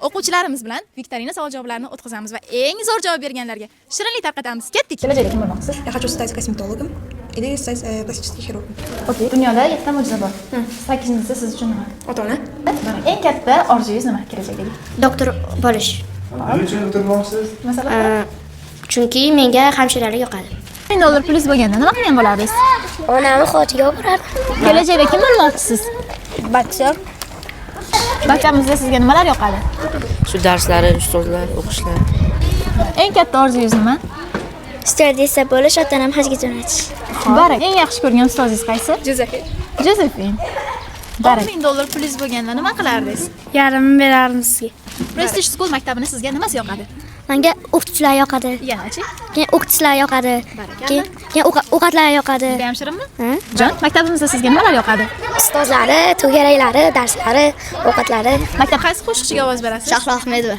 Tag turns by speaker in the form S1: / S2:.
S1: O'quvchilarimiz bilan viktorina savol-javoblarini o'tkazamiz va eng zo'r javob berganlarga shirinlik tarqatamiz. Ketdik. Kelajakda kim bo'lmoqchisiz?
S2: Я хочу стать косметологом или стать пластическим хирургом.
S1: Okey. Dunyoda 7 ta mo'jiza bor. 8-si siz uchun nima?
S2: Ota-ona.
S1: Eng katta orzungiz nima kelajakdagi?
S3: Doktor bo'lish.
S4: Nima uchun doktor bo'lmoqchisiz?
S1: Masalan,
S3: Chunki menga hamshiralik yoqadi.
S1: $1000 plyus bo'lganda nima qilgan bo'lardingiz?
S3: Onamni xotiga borardim.
S1: Kelajakda kim bo'lmoqchisiz?
S3: Boksyor.
S1: Maktabimizda sizga nimalar yoqadi?
S5: Shu darslari, ustozlar, o'qishlar.
S1: Eng katta orzungiz nima?
S3: Stewardessa bo'lish, ota-onam hajga jo'natish.
S1: Barak. Eng yaxshi ko'rgan ustozingiz qaysi?
S2: Josephine.
S1: Josephine. Barak. $1000 plyus bo'lganda nima qilardingiz?
S3: Yarimini berardim sizga.
S1: Prestige School maktabini sizga nimasi yoqadi?
S3: Menga o'qituvchilar yoqadi.
S1: Yanachi?
S3: Keyin o'qituvchilar yoqadi. Keyin o'qatlar yoqadi.
S1: Juda ham shirinmi? Jon, maktabimizda sizga nimalar yoqadi?
S3: Ustozlari, to'garaklari, darslari, ovqatlari.
S1: Maktab qaysi qo'shiqchiga ovoz berasiz?
S3: Shahlo Ahmedova.